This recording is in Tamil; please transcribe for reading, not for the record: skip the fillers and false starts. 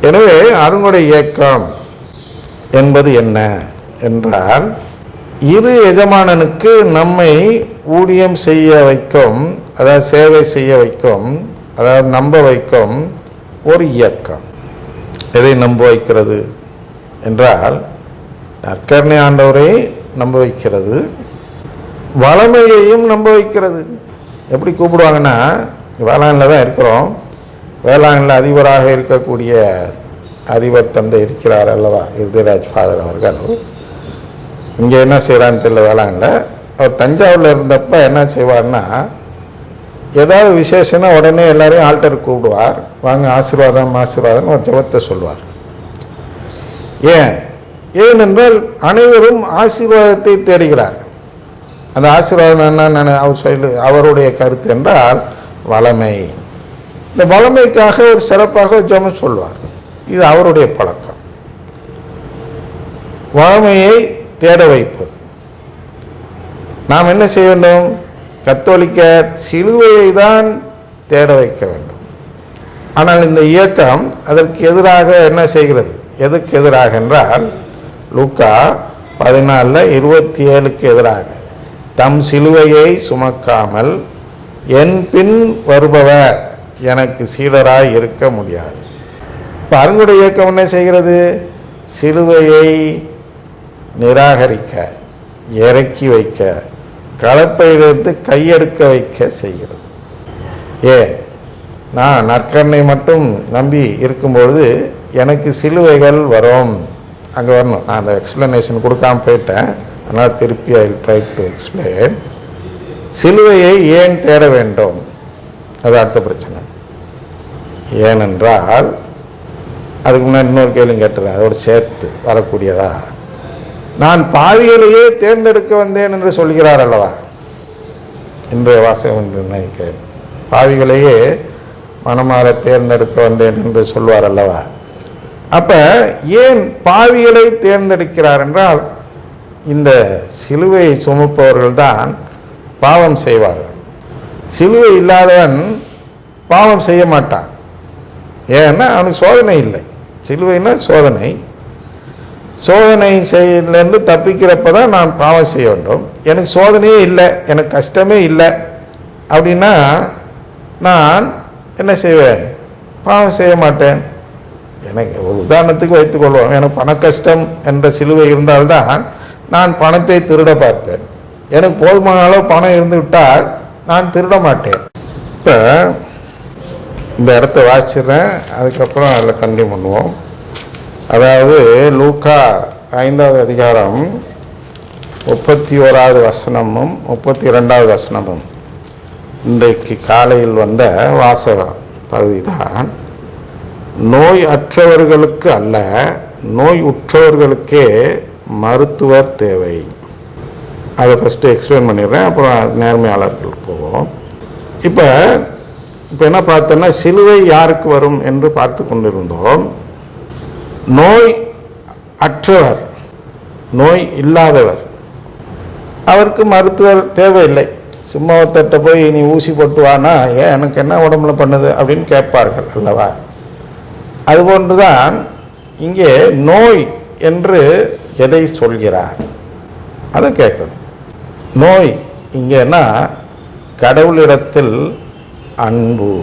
எனவே அருங்கொடை இயக்கம் என்பது என்ன என்றால், இரு எஜமானனுக்கு நம்மை ஊழியம் செய்ய வைக்கும், அதாவது சேவை செய்ய வைக்கும், அதாவது நம்ப வைக்கும் ஒரு இயக்கம். எதை நம்ப வைக்கிறது என்றால், நற்கருணை ஆண்டவரை நம்ப வைக்கிறது, வளமையையும் நம்ப வைக்கிறது. எப்படி கூப்பிடுவாங்கன்னா, வேளாண்ல தான் இருக்கிறோம், வேளாண்ல அதிபராக இருக்கக்கூடிய அதிபர் தந்தை இருக்கிறார் அல்லவா, இருதயராஜ் ஃபாதர் அவர்கள். இங்கே என்ன செய்கிறான்னு தெரியல, வேளாண்ல. அவர் தஞ்சாவூரில் இருந்தப்ப என்ன செய்வார்னா, ஏதாவது விசேஷம்னா உடனே எல்லாரையும் ஆல்டருக்கு கூப்பிடுவார், வாங்க ஆசீர்வாதம் ஆசீர்வாதம் ஒரு ஜெபத்தை சொல்லுவார். ஏனென்றால் அனைவரும் ஆசீர்வாதத்தை தேடுகிறார். அந்த ஆசீர்வாதம் என்ன அவருடைய கருத்து என்றால் வளமை. இந்த வளமைக்காக ஒரு சிறப்பாக ஜெபம் சொல்வார். இது அவருடைய பழக்கம், வளமையை தேட வைப்பது. நாம் என்ன செய்ய வேண்டும்? கத்தோலிக்க சிலுவையை தான் தேட வைக்க வேண்டும். ஆனால் இந்த இயக்கம் அதற்கு எதிராக என்ன செய்கிறது? எதுக்கு எதிராக என்றால், லூக்கா 14:27 எதிராக, தம் சிலுவையை சுமக்காமல் என் பின் வருபவர் எனக்கு சீடராய் இருக்க முடியாது. இப்போ அருங்கொடை இயக்கம் என்ன செய்கிறது? சிலுவையை நிராகரிக்க, இறக்கி வைக்க, கலப்பையிலிருந்து கையெடுக்க வைக்க செய்கிறது. நான் நற்கருணை மட்டும் நம்பி இருக்கும்பொழுது எனக்கு சிலுவைகள் வரும், அங்கே வரணும். நான் அந்த எக்ஸ்பிளனேஷன் கொடுக்காம போயிட்டேன், அதனால் திருப்பி ஐ ட்ரை டு எக்ஸ்பிளைன். சிலுவையை ஏன் தேட வேண்டும்? அது அடுத்த பிரச்சனை. ஏனென்றால், அதுக்கு முன்னாடி இன்னொரு கேள்வி கேட்டுறேன், அதோடு சேர்த்து வரக்கூடியதா. நான் பாவிகளையே தேர்ந்தெடுக்க வந்தேன் என்று சொல்கிறார் அல்லவா இன்றைய வாசகம் என்று நினைக்கிறேன். பாவிகளையே மனமாற தேர்ந்தெடுக்க வந்தேன் என்று சொல்வார் அல்லவா. அப்ப ஏன் பாவிகளை தேர்ந்தெடுக்கிறார் என்றால், இந்த சிலுவையை சுமப்பவர்கள் தான் பாவம் செய்வார்கள். சிலுவை இல்லாதவன் பாவம் செய்ய மாட்டான். ஏன்னா அவனுக்கு சோதனை இல்லை. சிலுவைனா சோதனை. சோதனை செய்யலேருந்து தப்பிக்கிறப்ப தான் நான் பாவம் செய்ய வேண்டும். எனக்கு சோதனையே இல்லை, எனக்கு கஷ்டமே இல்லை அப்படின்னா நான் என்ன செய்வேன்? பாவம் செய்ய மாட்டேன். எனக்கு ஒரு உதாரணத்துக்கு வைத்துக்கொள்வோம், எனக்கு பண கஷ்டம் என்ற சிலுவை இருந்தால்தான் நான் பணத்தை திருட பார்ப்பேன். எனக்கு போதுமான அளவு பணம் இருந்து விட்டால் நான் திருட மாட்டேன். இப்போ இந்த இடத்த வாசிச்சிடுறேன், அதுக்கப்புறம் அதில் கண்டினியூ பண்ணுவோம். அதாவது லூக்கா 5வது அதிகாரம் 31வது வசனமும் 32வது வசனமும் இன்றைக்கு காலையில் வந்த வாசக பகுதி தான். நோய் அற்றவர்களுக்கு அல்ல, நோய் உற்றவர்களுக்கே மருத்துவர் தேவை. அதை ஃபஸ்ட்டு எக்ஸ்பிளைன் பண்ணிடுறேன், அப்புறம் நேர்மையாளர்களுக்கு போவோம். இப்போ என்ன பார்த்தோன்னா, சிலுவை யாருக்கு வரும் என்று பார்த்து கொண்டிருந்தோம். நோய் அற்றவர், நோய் இல்லாதவர், அவருக்கு மருத்துவர் தேவையில்லை. சும்மா ஒருத்தட்ட போய் நீ ஊசி போட்டுவானா, ஏன் எனக்கு என்ன உடம்புல பண்ணுது அப்படின்னு கேட்பார்கள் அல்லவா. அதுபோன்றுதான் இங்கே நோய் என்று எதை சொல்கிறார் அதை கேட்கணும். நோய் இங்கேனா கடவுளிடத்தில் அன்பு,